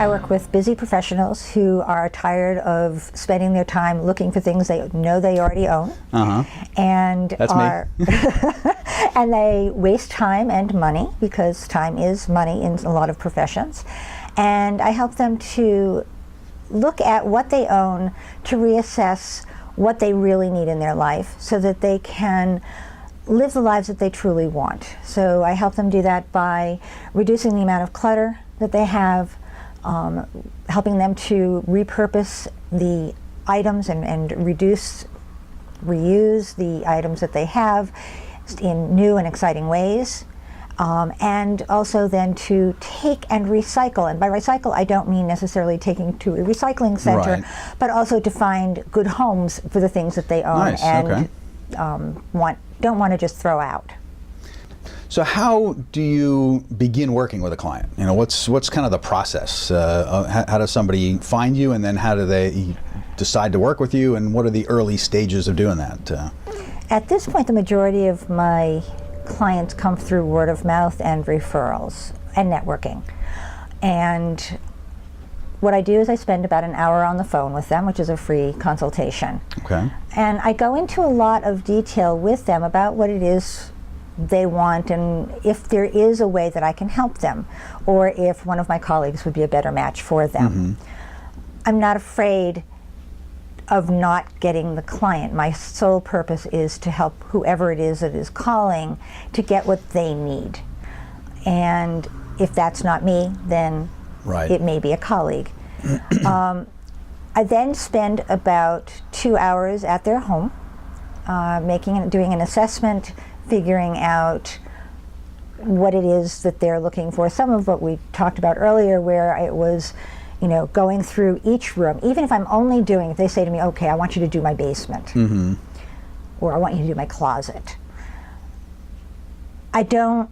I work with busy professionals who are tired of spending their time looking for things they know they already own, and That's me. and they waste time and money, because time is money in a lot of professions. And I help them to look at what they own, to reassess what they really need in their life, so that they can live the lives that they truly want. So I help them do that by reducing the amount of clutter that they have, helping them to repurpose the items and reuse the items that they have in new and exciting ways. And also then to take and recycle. And by recycle, I don't mean necessarily taking to a recycling center, Right. but also to find good homes for the things that they own. Nice, and okay. don't want to just throw out. So how do you begin working with a client? You know, what's kind of the process? How does somebody find you, and then how do they decide to work with you, and what are the early stages of doing that? At this point, the majority of my clients come through word of mouth and referrals and networking. And what I do is I spend about an hour on the phone with them, which is a free consultation. Okay. And I go into a lot of detail with them about what it is they want, and if there is a way that I can help them, or if one of my colleagues would be a better match for them. I'm not afraid of not getting the client. My sole purpose is to help whoever it is that is calling to get what they need. And if that's not me, then Right. it may be a colleague. I then spend about 2 hours at their home, doing an assessment, figuring out what it is that they're looking for. Some of what we talked about earlier, where it was, you know, going through each room. Even if I'm only doing, if they say to me, okay, I want you to do my basement, or I want you to do my closet, I don't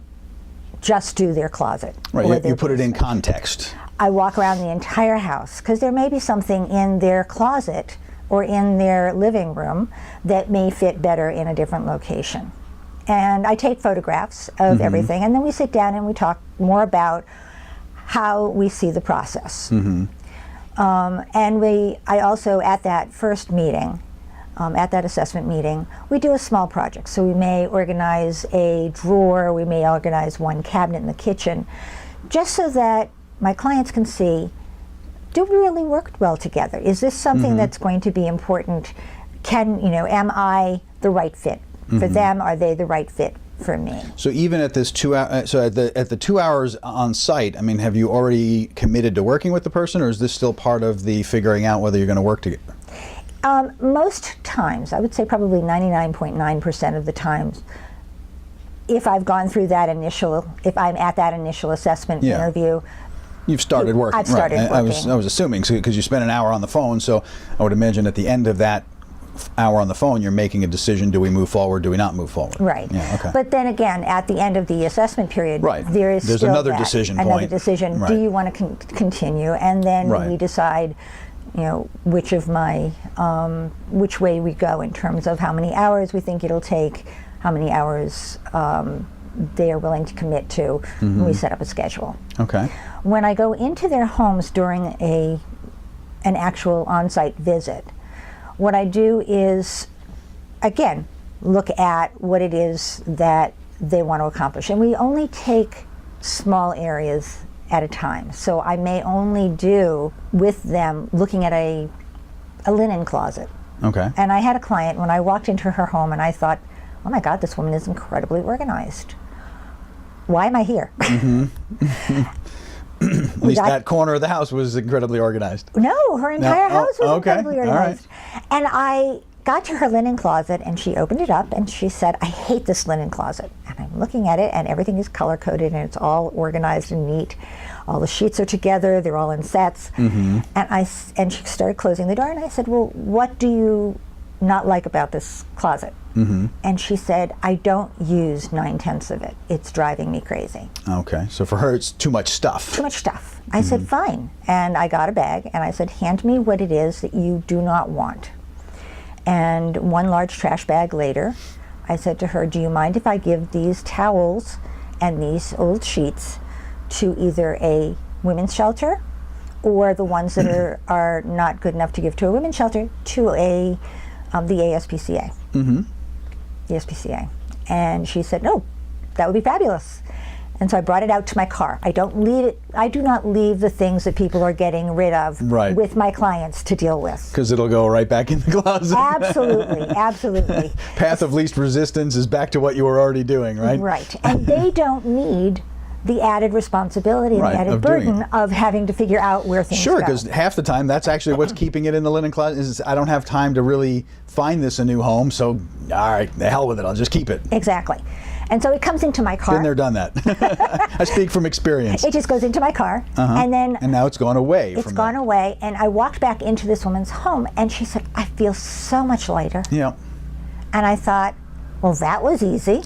just do their closet. Right, you put it in context. I walk around the entire house, because there may be something in their closet or in their living room that may fit better in a different location. And I take photographs of everything, and then we sit down and we talk more about how we see the process. And I also, at that first meeting, at that assessment meeting, we do a small project. So we may organize a drawer, we may organize one cabinet in the kitchen, just so that my clients can see, do we really work well together? Is this something that's going to be important? Am I the right fit for them? Are they the right fit for me? So even at this 2 hour, so at the 2 hours on site, I mean, have you already committed to working with the person, or is this still part of the figuring out whether you're going to work together? Most times, I would say probably 99.9% of the times, if I've gone through that if I'm at that initial assessment interview, you've started working. I've started working. I was assuming, because you spent an hour on the phone, so I would imagine at the end of that hour on the phone, you're making a decision: do we move forward, do we not move forward? Right. Yeah, okay. But then again, at the end of the assessment period, there's still another decision point. Another decision. Right. Do you want to continue? And then we decide, which way we go in terms of how many hours we think it'll take, how many hours they are willing to commit to, and we set up a schedule. Okay. When I go into their homes during an actual on-site visit, what I do is, again, look at what it is that they want to accomplish. And we only take small areas at a time. So I may only do with them looking at a linen closet. Okay. And I had a client, when I walked into her home, and I thought, oh my God, this woman is incredibly organized. Why am I here? At least that corner of the house was incredibly organized. No, her entire house was incredibly organized. All right. And I got to her linen closet, and she opened it up, and she said, I hate this linen closet. And I'm looking at it, and everything is color-coded, and it's all organized and neat. All the sheets are together, they're all in sets. And she started closing the door, and I said, well, what do you not like about this closet? And she said, I don't use 9/10 of it. It's driving me crazy. Okay, so for her it's too much stuff. Too much stuff. I said, fine. And I got a bag, and I said, hand me what it is that you do not want. And one large trash bag later, I said to her, do you mind if I give these towels and these old sheets to either a women's shelter or the ones that are not good enough to give to a women's shelter to the ASPCA. Mm-hmm. The ASPCA. And she said, no, that would be fabulous. And so I brought it out to my car. I do not leave the things that people are getting rid of Right. with my clients to deal with. Because it'll go right back in the closet. Absolutely, absolutely. Path of least resistance is back to what you were already doing, right? Right. And they don't need the added responsibility and Right, the added of doing burden it. of having to figure out where things Sure, go. because half the time that's actually what's keeping it in the linen closet is I don't have time to really find this a new home, so all right, the hell with it, I'll just keep it. Exactly. And so it comes into my car. Been there, done that. I speak from experience. It just goes into my car, and then And now it's gone away. it's gone away. And I walked back into this woman's home, and she said, I feel so much lighter. Yeah. And I thought, well, that was easy.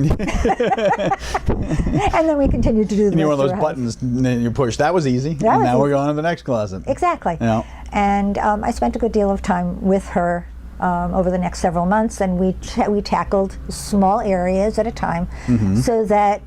And then we continued to do the And you're one of rest those her house. buttons and you push. That was easy. That and was now we're easy. going to the next closet. Exactly. Yeah. And I spent a good deal of time with her over the next several months, and we tackled small areas at a time so that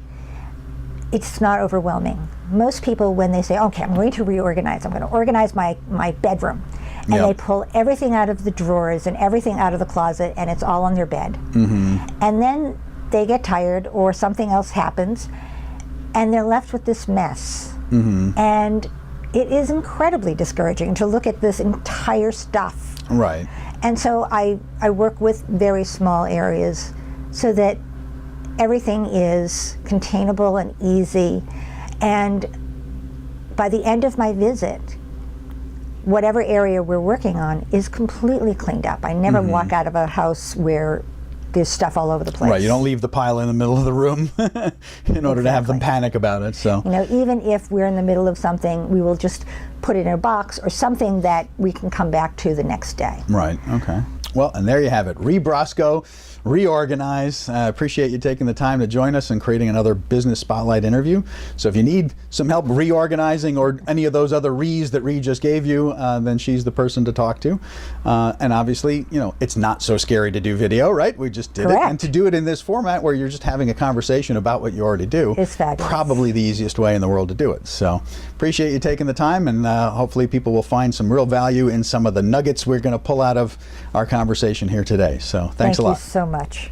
it's not overwhelming. Most people, when they say, okay, I'm going to reorganize, I'm going to organize my bedroom, and Yeah. they pull everything out of the drawers and everything out of the closet, and it's all on their bed. And then they get tired or something else happens, and they're left with this mess. And it is incredibly discouraging to look at this entire stuff. Right. And so I work with very small areas so that everything is containable and easy. And by the end of my visit, whatever area we're working on is completely cleaned up. I never walk out of a house where there's stuff all over the place. Right. You don't leave the pile in the middle of the room in order to have them panic about it. So. You know, even if we're in the middle of something, we will just put it in a box or something that we can come back to the next day. Right. Okay. Well, and there you have it. Rebrosco, reorganize. Appreciate you taking the time to join us and creating another Business Spotlight interview. So if you need some help reorganizing or any of those other re's that Ree just gave you, then she's the person to talk to. And obviously, you know, it's not so scary to do video, right? We just did it. Correct. And to do it in this format where you're just having a conversation about what you already do, It's fabulous. probably the easiest way in the world to do it. So appreciate you taking the time, and hopefully people will find some real value in some of the nuggets we're going to pull out of our conversation here today. So thanks a lot. Thank you so much.